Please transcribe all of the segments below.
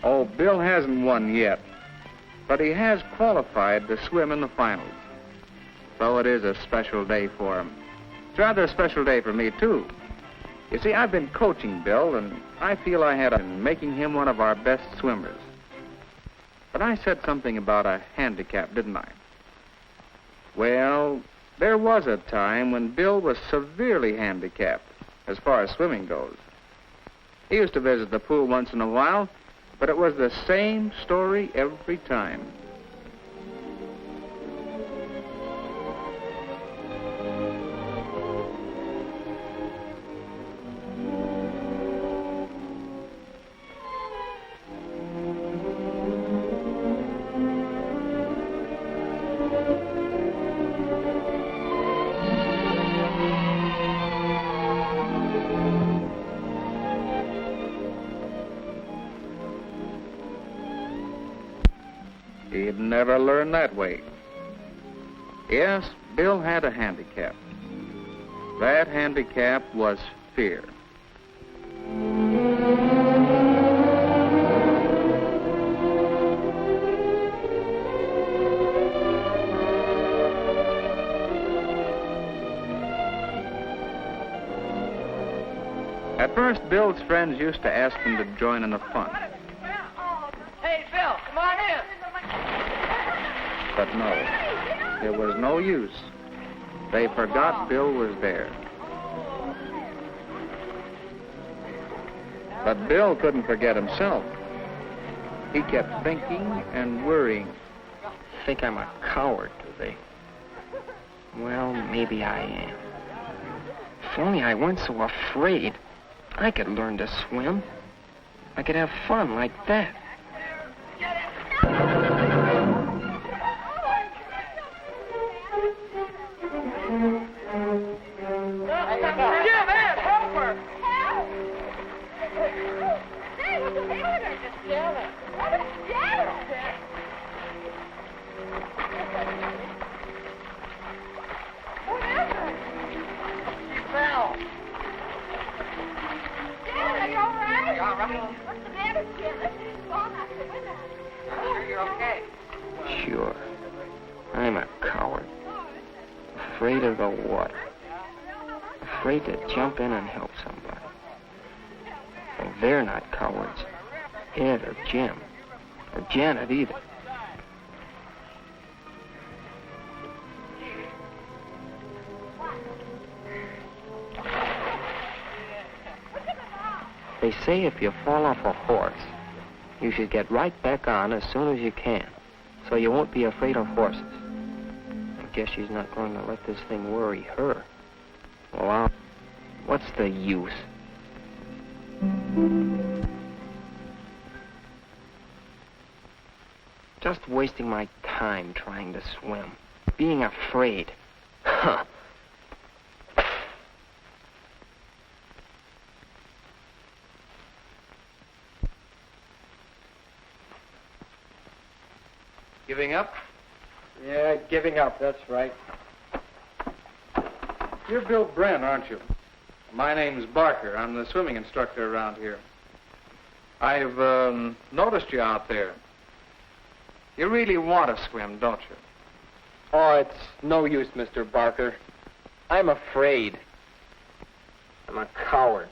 Oh, Bill hasn't won yet, but he has qualified to swim in the finals. So it is a special day for him. It's rather a special day for me, too. You see, I've been coaching Bill, and I feel I had in making him one of our best swimmers. But I said something about a handicap, didn't I? Well, there was a time when Bill was severely handicapped as far as swimming goes. He used to visit the pool once in a while, but it was the same story every time. He'd never learn that way. Yes, Bill had a handicap. That handicap was fear. At first, Bill's friends used to ask him to join in the fun. Hey, Phil, come on in. But no, there was no use. They forgot Bill was there. But Bill couldn't forget himself. He kept thinking and worrying. Think I'm a coward, do they? Well, maybe I am. If only I weren't so afraid, I could learn to swim. I could have fun like that. Sure. I'm a coward. Afraid of the water. Afraid to jump in and help somebody. Well, they're not cowards. Ed or Jim. Or Janet either. They say if you fall off a horse, you should get right back on as soon as you can, so you won't be afraid of horses. I guess she's not going to let this thing worry her. Well, what's the use? Just wasting my time trying to swim. Being afraid. Huh. Giving up? Yeah, giving up, that's right. You're Bill Brent, aren't you? My name's Barker. I'm the swimming instructor around here. I've noticed you out there. You really want to swim, don't you? Oh, it's no use, Mr. Barker. I'm afraid. I'm a coward.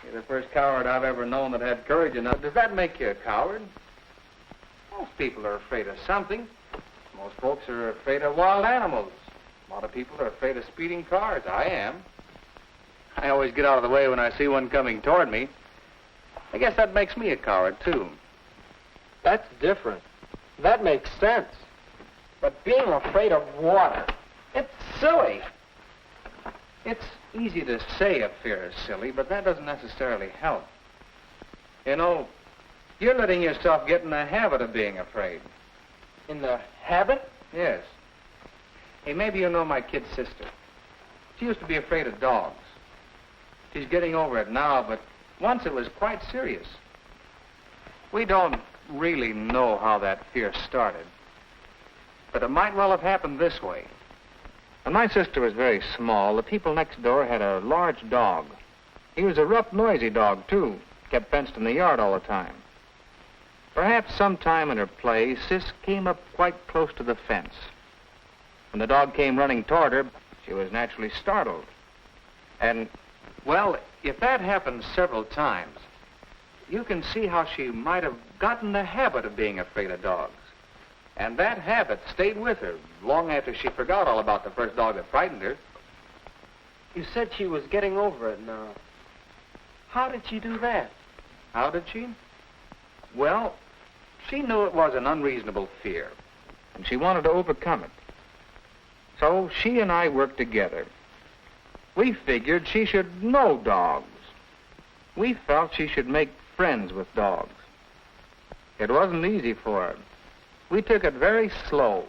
You're the first coward I've ever known that had courage enough. Does that make you a coward? Most people are afraid of something. Most folks are afraid of wild animals. A lot of people are afraid of speeding cars. I am. I always get out of the way when I see one coming toward me. I guess that makes me a coward, too. That's different. That makes sense. But being afraid of water, it's silly. It's easy to say a fear is silly, but that doesn't necessarily help. You know, you're letting yourself get in the habit of being afraid. In the habit? Yes. Hey, maybe you know my kid sister. She used to be afraid of dogs. She's getting over it now, but once it was quite serious. We don't really know how that fear started, but it might well have happened this way. When my sister was very small, the people next door had a large dog. He was a rough, noisy dog, too. Kept fenced in the yard all the time. Perhaps sometime in her play, Sis came up quite close to the fence. When the dog came running toward her, she was naturally startled. And, well, if that happened several times, you can see how she might have gotten the habit of being afraid of dogs. And that habit stayed with her long after she forgot all about the first dog that frightened her. You said she was getting over it now. How did she do that? How did she? Well, she knew it was an unreasonable fear, and she wanted to overcome it. So she and I worked together. We figured she should know dogs. We felt she should make friends with dogs. It wasn't easy for her. We took it very slow.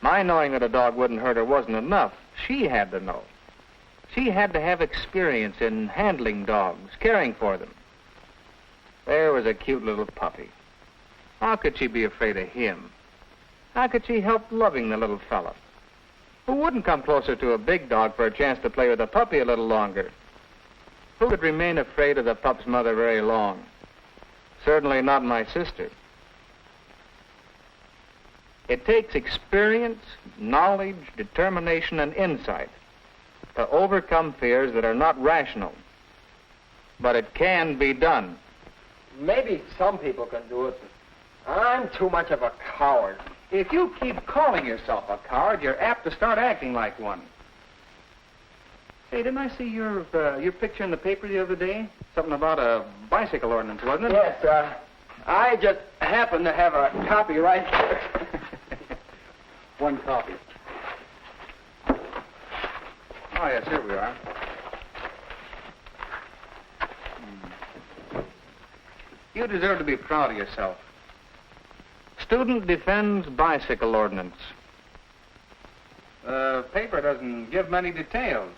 My knowing that a dog wouldn't hurt her wasn't enough. She had to know. She had to have experience in handling dogs, caring for them. There was a cute little puppy. How could she be afraid of him? How could she help loving the little fella? Who wouldn't come closer to a big dog for a chance to play with a puppy a little longer? Who could remain afraid of the pup's mother very long? Certainly not my sister. It takes experience, knowledge, determination, and insight to overcome fears that are not rational. But it can be done. Maybe some people can do it, but I'm too much of a coward. If you keep calling yourself a coward, you're apt to start acting like one. Hey, didn't I see your picture in the paper the other day? Something about a bicycle ordinance, wasn't it? Yes, I just happen to have a copy right here. One copy. Oh, yes, here we are. You deserve to be proud of yourself. Student defends bicycle ordinance. The paper doesn't give many details.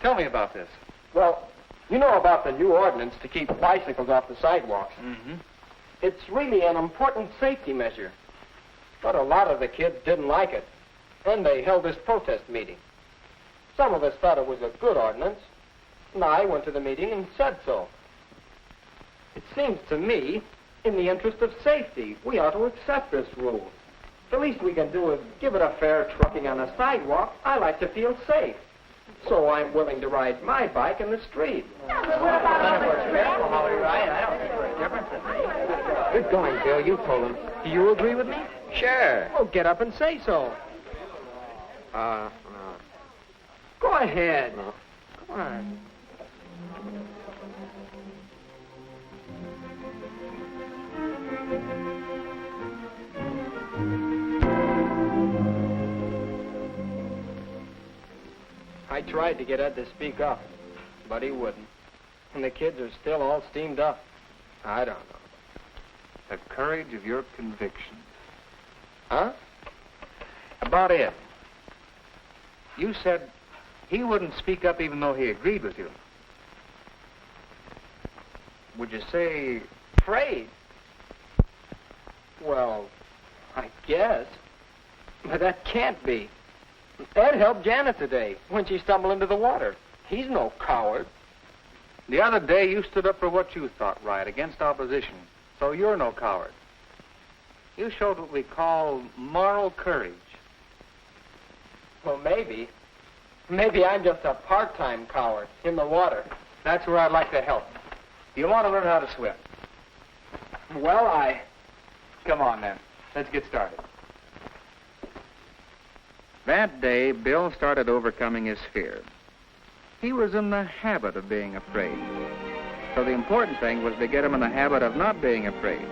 Tell me about this. Well, you know about the new ordinance to keep bicycles off the sidewalks. Mm-hmm. It's really an important safety measure. But a lot of the kids didn't like it, and they held this protest meeting. Some of us thought it was a good ordinance, and I went to the meeting and said so. It seems to me, in the interest of safety, we ought to accept this rule. The least we can do is give it a fair trucking on the sidewalk. I like to feel safe. So I'm willing to ride my bike in the street. Good going, Bill. You told him. Do you agree with me? Sure. Oh, get up and say so. No. Go ahead. No. Come on. I tried to get Ed to speak up, but he wouldn't. And the kids are still all steamed up. I don't know. The courage of your convictions. Huh? About Ed. You said he wouldn't speak up even though he agreed with you. Would you say Afraid? Well, I guess. But that can't be. Ed helped Janet today when she stumbled into the water. He's no coward. the other day you stood up for what you thought right against opposition, so you're no coward. You showed what we call moral courage. Well, maybe. Maybe I'm just a part-time coward in the water. That's where I'd like to help. You want to learn how to swim? Well, Come on, then. Let's get started. That day, Bill started overcoming his fear. He was in the habit of being afraid. So the important thing was to get him in the habit of not being afraid.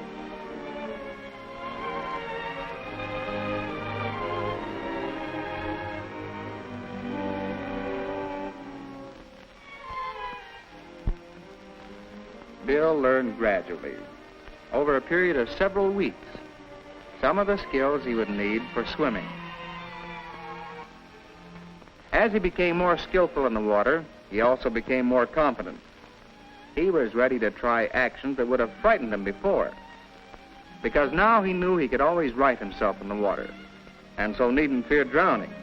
Bill learned gradually, over a period of several weeks, some of the skills he would need for swimming. As he became more skillful in the water, he also became more confident. He was ready to try actions that would have frightened him before, because now he knew he could always right himself in the water, and so needn't fear drowning.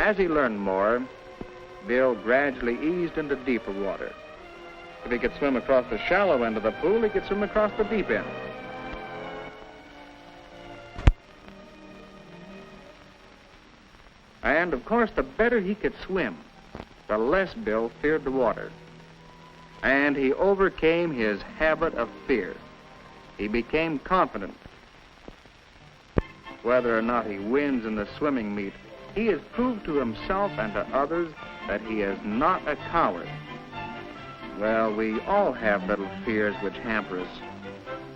As he learned more, Bill gradually eased into deeper water. If he could swim across the shallow end of the pool, he could swim across the deep end. And, of course, the better he could swim, the less Bill feared the water. And he overcame his habit of fear. He became confident. Whether or not he wins in the swimming meet, he has proved to himself and to others that he is not a coward. Well, we all have little fears which hamper us.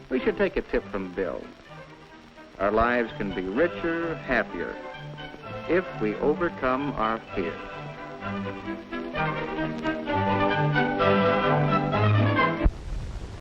We should take a tip from Bill. Our lives can be richer, happier, if we overcome our fears.